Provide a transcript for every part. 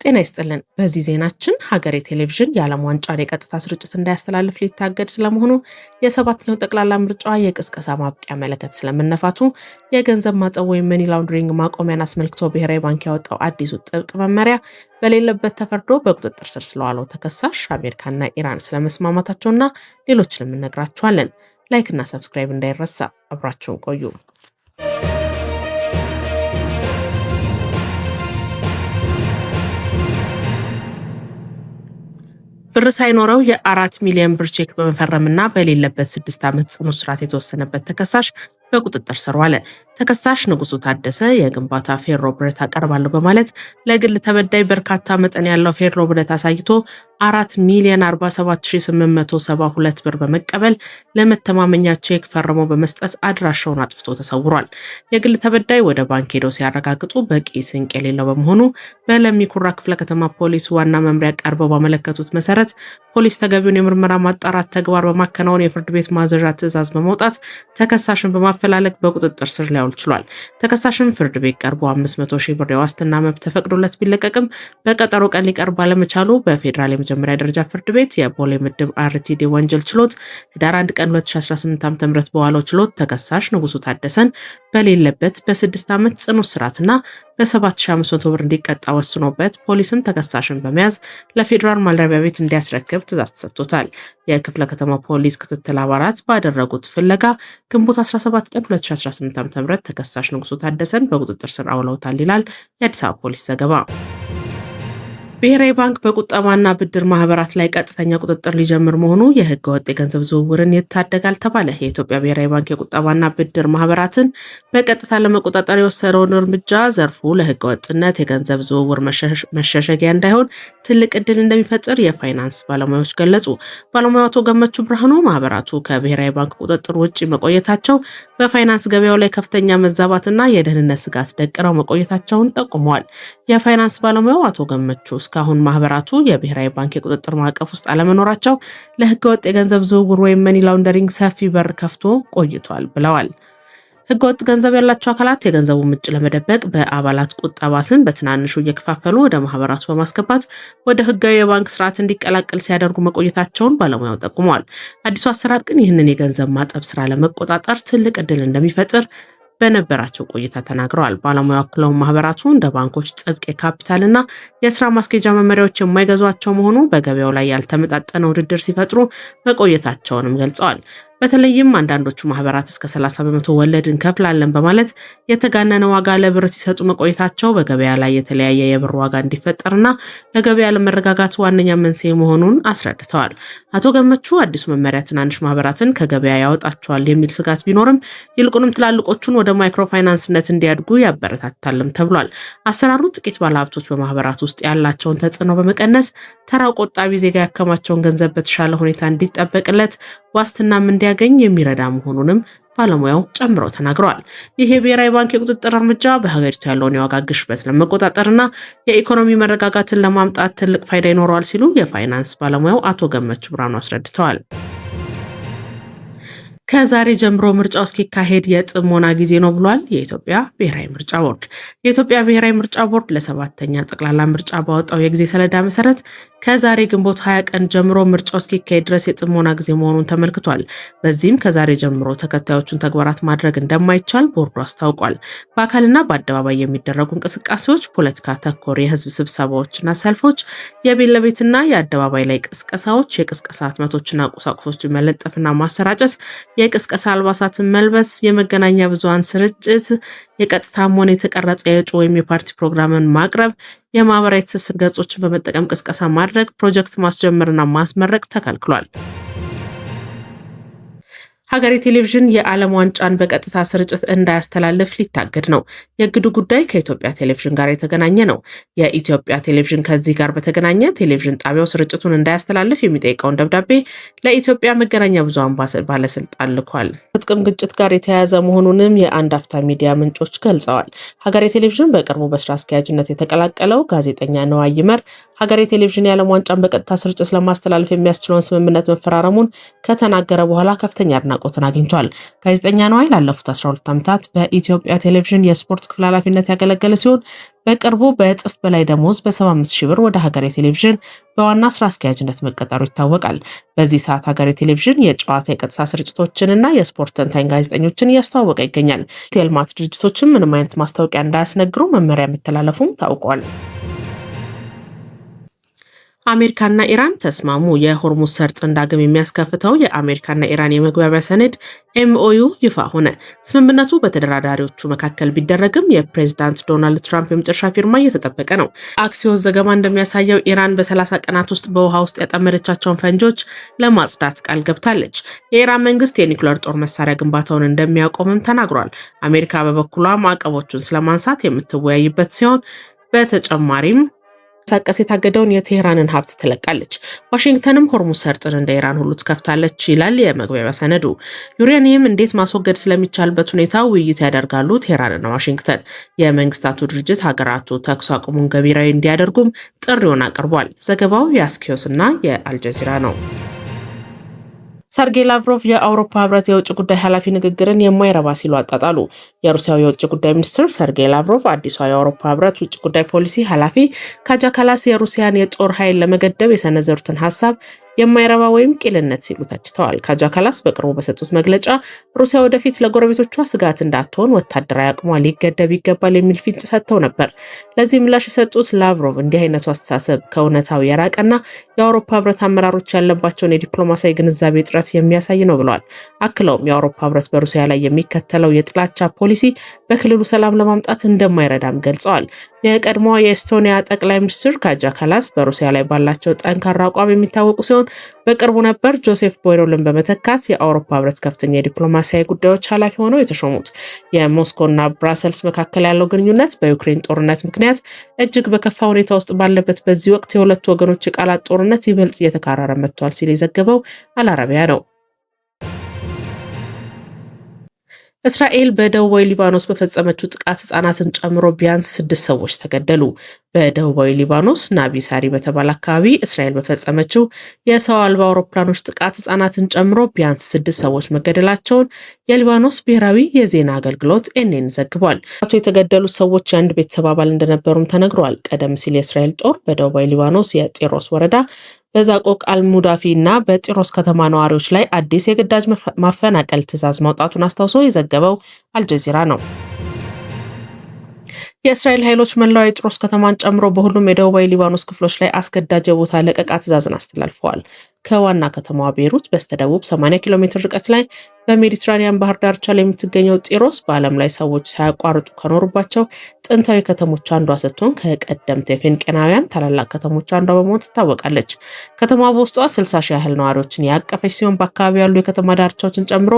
ጤና ይስጥልን። በዚህ ዜናችን ሀገሬ ቴሌቪዥን የዓለም ዋንጫን የቀጥታ ስርጭት እንዳያስተላልፍ ሊታገድ ስለመሆኑ፣ የሰባተኛው ጠቅላላ ምርጫ የቅስቀሳ ማብቂያ መለከት ስለመነፋቱ፣ የገንዘብ ማጠብ ወይም መኒ ላውንደሪንግ ማቆሚያን አስመልክቶ ብሔራዊ ባንክ ያወጣው አዲሱ ጥብቅ መመሪያ፣ በሌለበት ተፈርዶ በቁጥጥር ስር ስለዋለው ተከሳሽ አሜሪካና ኢራን ስለመስማማታቸውና ሌሎችንም እነግራችኋለን። ላይክ እና ሰብስክራይብ እንዳይረሳ። አብራችሁን ቆዩ። ብር ሳይኖረው የ4 ሚሊዮን ብር ቼክ በመፈረምና በሌለበት 6 ዓመት ጽኑ እስራት የተወሰነበት ተከሳሽ በቁጥጥር ስር ዋለ። ተከሳሽ ንጉሱ ታደሰ የግንባታ ፌሮ ብረት አቀርባለሁ በማለት ለግል ተበዳይ በርካታ መጠን ያለው ፌሮ ብረት አሳይቶ 4,047,872 ብር በመቀበል ለመተማመኛ ቼክ ፈርሞ በመስጠት አድራሻውን አጥፍቶ ተሰውሯል። የግል ተበዳይ ወደ ባንክ ሄደው ሲያረጋግጡ በቂ ስንቅ የሌለው በመሆኑ በለሚ ኩራ ክፍለ ከተማ ፖሊስ ዋና መምሪያ ቀርበው ባመለከቱት መሰረት ፖሊስ ተገቢውን የምርመራ ማጣራት ተግባር በማከናወን የፍርድ ቤት ማዘዣ ትዕዛዝ በመውጣት ተከሳሽን በማፈላለግ በቁጥጥር ስር ሊያውል ችሏል። ተከሳሽን ፍርድ ቤት ቀርቦ 500,000 ብር የዋስትና መብት ተፈቅዶለት ቢለቀቅም በቀጠሮ ቀን ሊቀርብ ባለመቻሉ በፌዴራል የመጀመሪያ ደረጃ ፍርድ ቤት የቦሌ ምድብ አርቲዲ ወንጀል ችሎት ህዳር 1 ቀን 2018 ዓ.ም በዋለው ችሎት ተከሳሽ ንጉሱ ታደሰን በሌለበት በ6 ዓመት ጽኑ እስራትና በ7,500 ብር እንዲቀጣ ወስኖበት ፖሊስም ተከሳሽን በመያዝ ለፌዴራል ማረሚያ ቤት እንዲያስረክብ ትዕዛዝ ተሰጥቶታል። የክፍለ ከተማ ፖሊስ ክትትል አባላት ባደረጉት ፍለጋ ግንቦት 17 ቀን 2018 ዓ.ም ተከሳሽ ንጉሱ ታደሰን በቁጥጥር ስር አውለውታል ይላል የአዲስ አበባ ፖሊስ ዘገባ። ብሔራዊ ባንክ በቁጠባና ብድር ማህበራት ላይ ቀጥተኛ ቁጥጥር ሊጀምር መሆኑ የህገ ወጥ የገንዘብ ዝውውርን ይታደጋል ተባለ። የኢትዮጵያ ብሔራዊ ባንክ የቁጠባና ብድር ማህበራትን በቀጥታ ለመቆጣጠር የወሰደውን እርምጃ ዘርፉ ለህገ ወጥነት የገንዘብ ዝውውር መሸሸጊያ እንዳይሆን ትልቅ እድል እንደሚፈጥር የፋይናንስ ባለሙያዎች ገለጹ። ባለሙያው አቶ ገመቹ ብርሃኑ ማህበራቱ ከብሔራዊ ባንክ ቁጥጥር ውጭ መቆየታቸው በፋይናንስ ገበያው ላይ ከፍተኛ መዛባትና የደህንነት ስጋት ደቅነው መቆየታቸውን ጠቁመዋል። የፋይናንስ ባለሙያው አቶ ገመቹ እስካሁን ማህበራቱ የብሔራዊ ባንክ የቁጥጥር ማዕቀፍ ውስጥ አለመኖራቸው ለህገወጥ የገንዘብ ዝውውር ወይም መኒ ላውንደሪንግ ሰፊ በር ከፍቶ ቆይቷል ብለዋል። ህገወጥ ገንዘብ ያላቸው አካላት የገንዘቡ ምንጭ ለመደበቅ በአባላት ቁጠባ ስም በትናንሹ እየከፋፈሉ ወደ ማህበራቱ በማስገባት ወደ ህጋዊ የባንክ ስርዓት እንዲቀላቀል ሲያደርጉ መቆየታቸውን ባለሙያው ጠቁመዋል። አዲሱ አሰራር ግን ይህንን የገንዘብ ማጠብ ስራ ለመቆጣጠር ትልቅ እድል እንደሚፈጥር በነበራቸው ቆይታ ተናግረዋል። ባለሙያው አክለው ማህበራቱ እንደ ባንኮች ጥብቅ የካፒታልና የስራ ማስኬጃ መመሪያዎች የማይገዟቸው መሆኑ በገበያው ላይ ያልተመጣጠነ ውድድር ሲፈጥሩ መቆየታቸውንም ገልጸዋል። በተለይም አንዳንዶቹ ማህበራት እስከ 30 በመቶ ወለድ እንከፍላለን በማለት የተጋነነ ዋጋ ለብር ሲሰጡ መቆየታቸው በገበያ ላይ የተለያየ የብር ዋጋ እንዲፈጠርና ለገበያ ለመረጋጋት ዋነኛ መንስኤ መሆኑን አስረድተዋል። አቶ ገመቹ አዲሱ መመሪያ ትናንሽ ማህበራትን ከገበያ ያወጣቸዋል የሚል ስጋት ቢኖርም ይልቁንም ትላልቆቹን ወደ ማይክሮ ፋይናንስነት እንዲያድጉ ያበረታታልም ተብሏል። አሰራሩ ጥቂት ባለሀብቶች በማህበራት ውስጥ ያላቸውን ተጽዕኖ በመቀነስ ተራው ቆጣቢ ዜጋ ያከማቸውን ገንዘብ በተሻለ ሁኔታ እንዲጠበቅለት ዋስትናም እንዲያገኝ የሚረዳ መሆኑንም ባለሙያው ጨምረው ተናግረዋል። ይህ የብሔራዊ ባንክ የቁጥጥር እርምጃ በሀገሪቱ ያለውን የዋጋ ግሽበት ለመቆጣጠርና የኢኮኖሚ መረጋጋትን ለማምጣት ትልቅ ፋይዳ ይኖረዋል ሲሉ የፋይናንስ ባለሙያው አቶ ገመቹ ብርሃኑ አስረድተዋል። ከዛሬ ጀምሮ ምርጫው እስኪካሄድ የጥሞና ጊዜ ነው ብሏል የኢትዮጵያ ብሔራዊ ምርጫ ቦርድ። የኢትዮጵያ ብሔራዊ ምርጫ ቦርድ ለሰባተኛ ጠቅላላ ምርጫ ባወጣው የጊዜ ሰሌዳ መሰረት ከዛሬ ግንቦት 20 ቀን ጀምሮ ምርጫው እስኪካሄድ ድረስ የጥሞና ጊዜ መሆኑን ተመልክቷል። በዚህም ከዛሬ ጀምሮ ተከታዮቹን ተግባራት ማድረግ እንደማይቻል ቦርዱ አስታውቋል። በአካልና በአደባባይ የሚደረጉ እንቅስቃሴዎች፣ ፖለቲካ ተኮር የህዝብ ስብሰባዎችና ሰልፎች፣ የቤት ለቤትና የአደባባይ ላይ ቅስቀሳዎች፣ የቅስቀሳ ህትመቶችና ቁሳቁሶችን መለጠፍና ማሰራጨት፣ የቅስቀሳ አልባሳትን መልበስ፣ የመገናኛ ብዙሃን ስርጭት፣ የቀጥታም ሆነ የተቀረጸ የእጩ ወይም የፓርቲ ፕሮግራምን ማቅረብ፣ የማህበራዊ ትስስር ገጾችን በመጠቀም ቅስቀሳ ማድረግ፣ ፕሮጀክት ማስጀመርና ማስመረቅ ተከልክሏል። ሀገሬ ቴሌቪዥን የዓለም ዋንጫን በቀጥታ ስርጭት እንዳያስተላልፍ ሊታገድ ነው። የእግዱ ጉዳይ ከኢትዮጵያ ቴሌቪዥን ጋር የተገናኘ ነው። የኢትዮጵያ ቴሌቪዥን ከዚህ ጋር በተገናኘ ቴሌቪዥን ጣቢያው ስርጭቱን እንዳያስተላልፍ የሚጠይቀውን ደብዳቤ ለኢትዮጵያ መገናኛ ብዙሃን ባለስልጣን ልኳል። ከጥቅም ግጭት ጋር የተያያዘ መሆኑንም የአንድ አፍታ ሚዲያ ምንጮች ገልጸዋል። ሀገሬ ቴሌቪዥን በቅርቡ በስራ አስኪያጅነት የተቀላቀለው ጋዜጠኛ ነዋይ ይመር ሀገሬ ቴሌቪዥን የዓለም ዋንጫን በቀጥታ ስርጭት ለማስተላለፍ የሚያስችለውን ስምምነት መፈራረሙን ከተናገረ በኋላ ከፍተኛ አድናቆት አድናቆትን አግኝቷል። ጋዜጠኛ ነዋይ ላለፉት 12 ዓመታት በኢትዮጵያ ቴሌቪዥን የስፖርት ክፍል ኃላፊነት ያገለገለ ሲሆን በቅርቡ በእጥፍ በላይ ደሞዝ በ75,000 ብር ወደ ሀገሬ ቴሌቪዥን በዋና ስራ አስኪያጅነት መቀጠሩ ይታወቃል። በዚህ ሰዓት ሀገሬ ቴሌቪዥን የጨዋታ የቀጥታ ስርጭቶችንና የስፖርት ተንታኝ ጋዜጠኞችን እያስተዋወቀ ይገኛል። የልማት ድርጅቶችም ምንም አይነት ማስታወቂያ እንዳያስነግሩ መመሪያ መተላለፉም ታውቋል። አሜሪካና ኢራን ተስማሙ። የሆርሙዝ ሰርጥን ዳግም የሚያስከፍተው የአሜሪካና ኢራን የመግባቢያ ሰነድ ኤምኦዩ ይፋ ሆነ። ስምምነቱ በተደራዳሪዎቹ መካከል ቢደረግም የፕሬዝዳንት ዶናልድ ትራምፕ የመጨረሻ ፊርማ እየተጠበቀ ነው። አክሲዮስ ዘገባ እንደሚያሳየው ኢራን በ30 ቀናት ውስጥ በውሃ ውስጥ ያጠመደቻቸውን ፈንጆች ለማጽዳት ቃል ገብታለች። የኢራን መንግስት የኒውክሌር ጦር መሳሪያ ግንባታውን እንደሚያቆምም ተናግሯል። አሜሪካ በበኩሏ ማዕቀቦቹን ስለማንሳት የምትወያይበት ሲሆን በተጨማሪም ሳቀስ የታገደውን የቴህራንን ሀብት ትለቃለች። ዋሽንግተንም ሆርሙዝ ሰርጥን እንደ ኢራን ሁሉ ትከፍታለች ይላል የመግባቢያ ሰነዱ። ዩሬኒየም እንዴት ማስወገድ ስለሚቻልበት ሁኔታ ውይይት ያደርጋሉ ቴህራንና ዋሽንግተን። የመንግስታቱ ድርጅት ሀገራቱ ተኩስ አቁሙን ገቢራዊ እንዲያደርጉም ጥሪውን አቅርቧል። ዘገባው የአስኪዮስ እና የአልጀዚራ ነው። ሰርጌይ ላቭሮቭ የአውሮፓ ህብረት የውጭ ጉዳይ ኃላፊ ንግግርን የማይረባ ሲሉ አጣጣሉ። የሩሲያው የውጭ ጉዳይ ሚኒስትር ሰርጌይ ላቭሮቭ አዲሷ የአውሮፓ ህብረት ውጭ ጉዳይ ፖሊሲ ኃላፊ ካጃ ካላስ የሩሲያን የጦር ኃይል ለመገደብ የሰነዘሩትን ሀሳብ የማይረባ ወይም ቂልነት ሲሉ ተችተዋል። ካጃ ካላስ በቅርቡ በሰጡት መግለጫ ሩሲያ ወደፊት ለጎረቤቶቿ ስጋት እንዳትሆን ወታደራዊ አቅሟ ሊገደብ ይገባል የሚል ፍንጭ ሰጥተው ነበር። ለዚህ ምላሽ የሰጡት ላቭሮቭ እንዲህ አይነቱ አስተሳሰብ ከእውነታው የራቀና የአውሮፓ ህብረት አመራሮች ያለባቸውን የዲፕሎማሲያዊ ግንዛቤ እጥረት የሚያሳይ ነው ብለዋል። አክለውም የአውሮፓ ህብረት በሩሲያ ላይ የሚከተለው የጥላቻ ፖሊሲ በክልሉ ሰላም ለማምጣት እንደማይረዳም ገልጸዋል። የቀድሞዋ የኤስቶኒያ ጠቅላይ ሚኒስትር ካጃ ካላስ በሩሲያ ላይ ባላቸው ጠንካራ አቋም የሚታወቁ ሲሆን በቅርቡ ነበር ጆሴፍ ቦይሮልን በመተካት የአውሮፓ ህብረት ከፍተኛ የዲፕሎማሲያዊ ጉዳዮች ኃላፊ ሆነው የተሾሙት። የሞስኮና ብራሰልስ መካከል ያለው ግንኙነት በዩክሬን ጦርነት ምክንያት እጅግ በከፋ ሁኔታ ውስጥ ባለበት በዚህ ወቅት የሁለቱ ወገኖች የቃላት ጦርነት ይበልጥ እየተካረረ መጥቷል ሲል የዘገበው አልአረቢያ ነው። እስራኤል በደቡባዊ ሊባኖስ በፈጸመችው ጥቃት ህጻናትን ጨምሮ ቢያንስ 6 ሰዎች ተገደሉ። በደቡባዊ ሊባኖስ ናቢ ሳሪ በተባለ አካባቢ እስራኤል በፈጸመችው የሰው አልባ አውሮፕላኖች ጥቃት ህጻናትን ጨምሮ ቢያንስ 6 ሰዎች መገደላቸውን የሊባኖስ ብሔራዊ የዜና አገልግሎት ኤንኤን ዘግቧል። የተገደሉት ሰዎች የአንድ ቤተሰብ አባል እንደነበሩም ተነግሯል። ቀደም ሲል የእስራኤል ጦር በደቡባዊ ሊባኖስ የጢሮስ ወረዳ በዛቆቅ አልሙዳፊ እና በጢሮስ ከተማ ነዋሪዎች ላይ አዲስ የግዳጅ ማፈናቀል ትዕዛዝ ማውጣቱን አስታውሶ የዘገበው አልጀዚራ ነው። የእስራኤል ኃይሎች መላው የጢሮስ ከተማን ጨምሮ በሁሉም የደቡባዊ ሊባኖስ ክፍሎች ላይ አስገዳጅ የቦታ ለቀቃ ትዕዛዝን አስተላልፈዋል። ከዋና ከተማዋ ቤይሩት በስተደቡብ 80 ኪሎ ሜትር ርቀት ላይ በሜዲትራኒያን ባህር ዳርቻ ላይ የምትገኘው ጢሮስ በዓለም ላይ ሰዎች ሳያቋርጡ ከኖሩባቸው ጥንታዊ ከተሞች አንዷ ስትሆን ከቀደምት የፌኒቄያውያን ታላላቅ ከተሞች አንዷ በመሆን ትታወቃለች። ከተማዋ በውስጧ 60 ሺህ ያህል ነዋሪዎችን ያቀፈች ሲሆን በአካባቢው ያሉ የከተማ ዳርቻዎችን ጨምሮ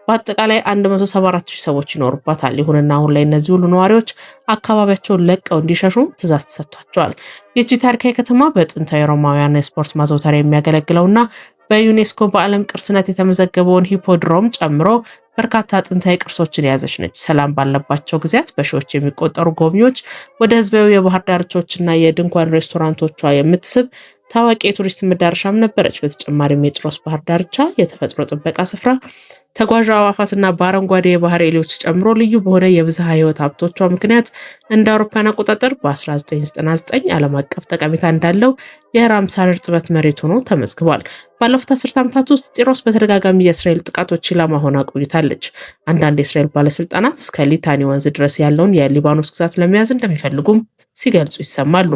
በአጠቃላይ 174 ሺህ ሰዎች ይኖሩባታል። ይሁንና አሁን ላይ እነዚህ ሁሉ ነዋሪዎች አካባቢያቸውን ለቀው እንዲሸሹ ትዕዛዝ ተሰጥቷቸዋል። ይህች ታሪካዊ ከተማ በጥንታዊ ሮማውያን የስፖርት ማዘውተሪያ የሚያገለግለውና በዩኔስኮ በዓለም ቅርስነት የተመዘገበውን ሂፖድሮም ጨምሮ በርካታ ጥንታዊ ቅርሶችን የያዘች ነች። ሰላም ባለባቸው ጊዜያት በሺዎች የሚቆጠሩ ጎብኚዎች ወደ ህዝባዊ የባህር ዳርቻዎችና የድንኳን ሬስቶራንቶቿ የምትስብ ታዋቂ የቱሪስት መዳረሻም ነበረች። በተጨማሪም የጢሮስ ባህር ዳርቻ የተፈጥሮ ጥበቃ ስፍራ፣ ተጓዥ አዕዋፋትና በአረንጓዴ የባህር ኤሊዎች ጨምሮ ልዩ በሆነ የብዝሃ ህይወት ሀብቶቿ ምክንያት እንደ አውሮፓውያን አቆጣጠር በ1999 ዓለም አቀፍ ጠቀሜታ እንዳለው የራምሳር እርጥበት መሬት ሆኖ ተመዝግቧል። ባለፉት 10 ዓመታት ውስጥ ጢሮስ በተደጋጋሚ የእስራኤል ጥቃቶች ኢላማ ሆና ቆይታለች። አንዳንድ የእስራኤል ባለስልጣናት እስከ ሊታኒ ወንዝ ድረስ ያለውን የሊባኖስ ግዛት ለመያዝ እንደሚፈልጉም ሲገልጹ ይሰማሉ።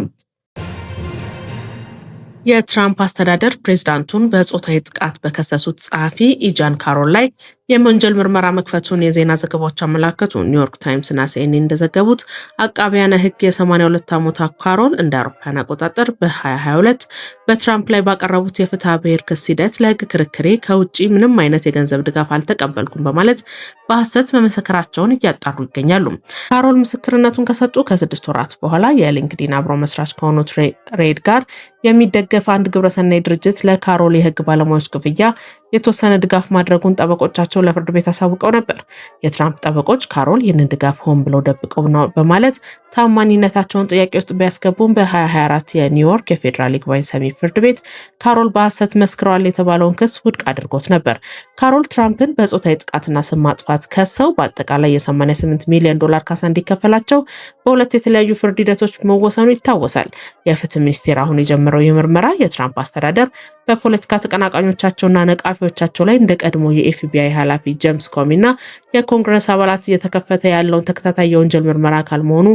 የትራምፕ አስተዳደር ፕሬዝዳንቱን በጾታዊ ጥቃት በከሰሱት ጸሐፊ ኢጃን ካሮል ላይ የወንጀል ምርመራ መክፈቱን የዜና ዘገባዎች አመላከቱ። ኒውዮርክ ታይምስ እና ሲኤንኤን እንደዘገቡት አቃቢያነ ሕግ የ82 ዓመቷ ካሮል እንደ አውሮፓውያን አቆጣጠር በ2022 በትራምፕ ላይ ባቀረቡት የፍትሐ ብሔር ክስ ሂደት ለሕግ ክርክሬ ከውጪ ምንም አይነት የገንዘብ ድጋፍ አልተቀበልኩም በማለት በሐሰት መመሰከራቸውን እያጣሩ ይገኛሉ። ካሮል ምስክርነቱን ከሰጡ ከ6 ወራት በኋላ የሊንክዲን አብሮ መስራች ከሆኑት ሬድ ጋር የሚደገፍ አንድ ግብረሰናይ ድርጅት ለካሮል የሕግ ባለሙያዎች ክፍያ የተወሰነ ድጋፍ ማድረጉን ጠበቆቻቸው ለፍርድ ቤት አሳውቀው ነበር። የትራምፕ ጠበቆች ካሮል ይህንን ድጋፍ ሆን ብለው ደብቀው ነው በማለት ታማኝነታቸውን ጥያቄ ውስጥ ቢያስገቡም በ2024 የኒውዮርክ የፌዴራል ይግባኝ ሰሚ ፍርድ ቤት ካሮል በሐሰት መስክረዋል የተባለውን ክስ ውድቅ አድርጎት ነበር። ካሮል ትራምፕን በጾታዊ ጥቃትና ስም ማጥፋት ከሰው በአጠቃላይ የ88 ሚሊዮን ዶላር ካሳ እንዲከፈላቸው በሁለት የተለያዩ ፍርድ ሂደቶች መወሰኑ ይታወሳል። የፍትህ ሚኒስቴር አሁን የጀመረው የምርመራ የትራምፕ አስተዳደር በፖለቲካ ተቀናቃኞቻቸውና ነቃፊዎቻቸው ላይ እንደ ቀድሞ የኤፍቢአይ ኃላፊ ጄምስ ኮሚና የኮንግረስ አባላት እየተከፈተ ያለውን ተከታታይ የወንጀል ምርመራ አካል መሆኑ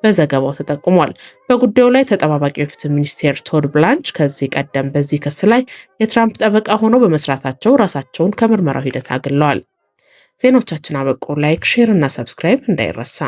በዘገባው ተጠቁሟል። በጉዳዩ ላይ ተጠባባቂው የፍትህ ሚኒስቴር ቶድ ብላንች ከዚህ ቀደም በዚህ ክስ ላይ የትራምፕ ጠበቃ ሆነው በመስራታቸው ራሳቸውን ከምርመራው ሂደት አግለዋል። ዜናዎቻችን አበቁ። ላይክ፣ ሼር እና ሰብስክራይብ እንዳይረሳ።